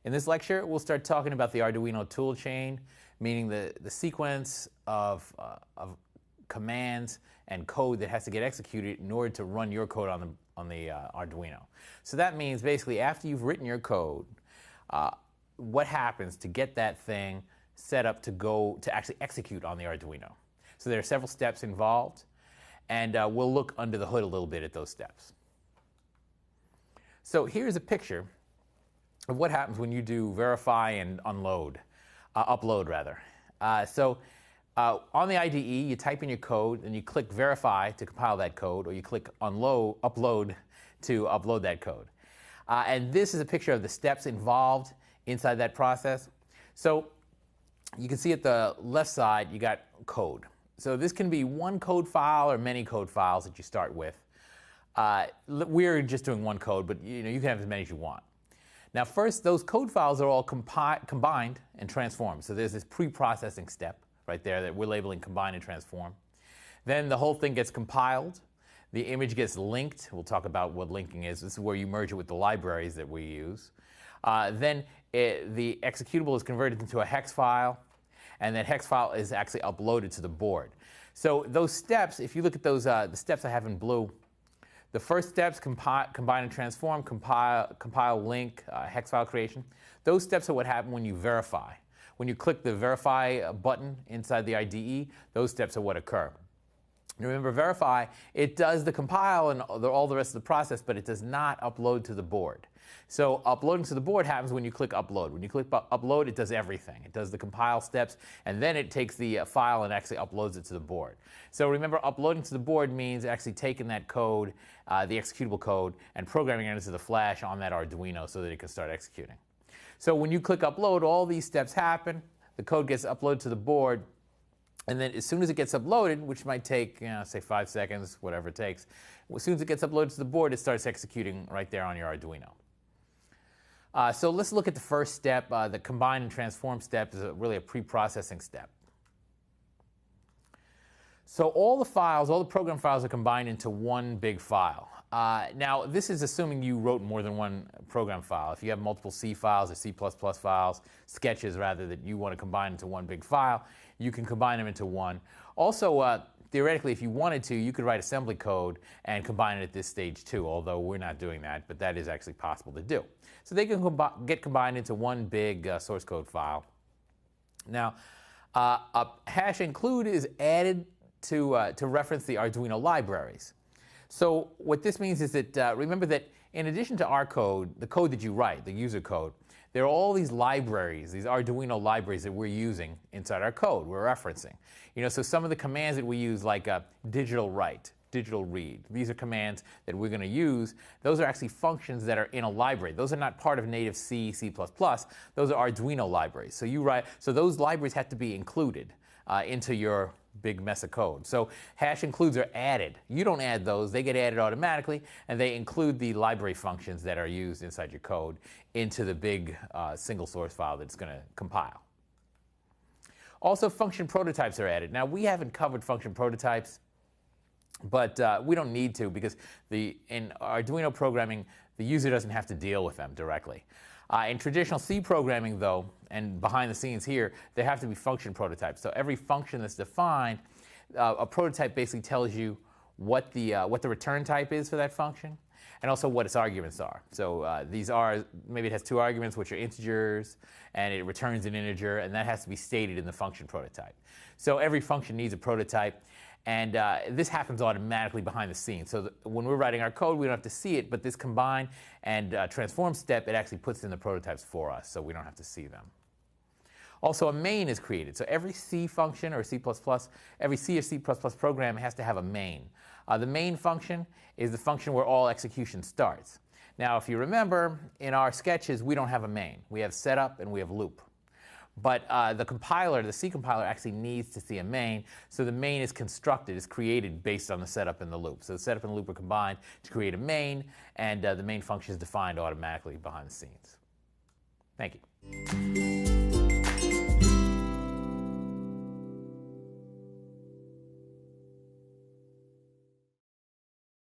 In this lecture, we'll start talking about the Arduino toolchain, meaning the sequence of commands and code that has to get executed in order to run your code on the Arduino. So that means basically after you've written your code, what happens to get that thing set up to actually execute on the Arduino. So there are several steps involved, and we'll look under the hood a little bit at those steps. So here's a picture of what happens when you do verify and upload. On the IDE, you type in your code, and you click verify to compile that code, or you click upload to upload that code. And this is a picture of the steps involved inside that process. So you can see at the left side, you got code. So this can be one code file or many code files that you start with. We're just doing one code, but you can have as many as you want. Now first, those code files are all combined and transformed. So there's this pre-processing step right there that we're labeling combine and transform. Then the whole thing gets compiled. The image gets linked. We'll talk about what linking is. This is where you merge it with the libraries that we use. Then the executable is converted into a hex file, and that hex file is actually uploaded to the board. So those steps, if you look at those, the steps I have in blue, the first steps, combine and transform, compile, link, hex file creation. Those steps are what happen when you verify. When you click the verify button inside the IDE, those steps are what occur. Remember, verify, it does the compile and all the rest of the process, but it does not upload to the board. So uploading to the board happens when you click upload. When you click upload, it does everything. It does the compile steps, and then it takes the file and actually uploads it to the board. So remember, uploading to the board means actually taking that code, the executable code, and programming it into the flash on that Arduino so that it can start executing. So when you click upload, all these steps happen. The code gets uploaded to the board. And then as soon as it gets uploaded, which might take, say 5 seconds, whatever it takes, as soon as it gets uploaded to the board, it starts executing right there on your Arduino. So let's look at the first step. The combine and transform step is really a pre-processing step. So all the program files are combined into one big file. Now, this is assuming you wrote more than one program file. If you have multiple C files or C++ files, sketches rather, that you want to combine into one big file, you can combine them into one. Also, theoretically, if you wanted to, you could write assembly code and combine it at this stage too, although we're not doing that, but that is actually possible to do. So they can get combined into one big source code file. Now, a hash include is added to reference the Arduino libraries. So what this means is that, remember that in addition to our code, the code that you write, the user code, there are all these libraries, these Arduino libraries that we're using inside our code, we're referencing. So some of the commands that we use, like digital write, digital read, these are commands that we're going to use. Those are actually functions that are in a library. Those are not part of native C, C++. Those are Arduino libraries. So those libraries have to be included into your big mess of code. So hash includes are added. You don't add those. They get added automatically, and they include the library functions that are used inside your code into the big single source file that's going to compile. Also, function prototypes are added. Now, we haven't covered function prototypes, but we don't need to, because in Arduino programming, the user doesn't have to deal with them directly. In traditional C programming, though, and behind the scenes here, there have to be function prototypes. So every function that's defined, a prototype basically tells you what the return type is for that function, and also what its arguments are. So maybe it has 2 arguments, which are integers, and it returns an integer, and that has to be stated in the function prototype. So every function needs a prototype. And this happens automatically behind the scenes. So when we're writing our code, we don't have to see it, but this combine and transform step, it actually puts in the prototypes for us, so we don't have to see them. Also, a main is created. So every C function or C++, every C or C++ program has to have a main. The main function is the function where all execution starts. Now, if you remember, in our sketches, we don't have a main. We have setup and we have loop. But the compiler, the C compiler, actually needs to see a main, so the main is constructed, is created based on the setup and the loop. So the setup and the loop are combined to create a main, and the main function is defined automatically behind the scenes. Thank you.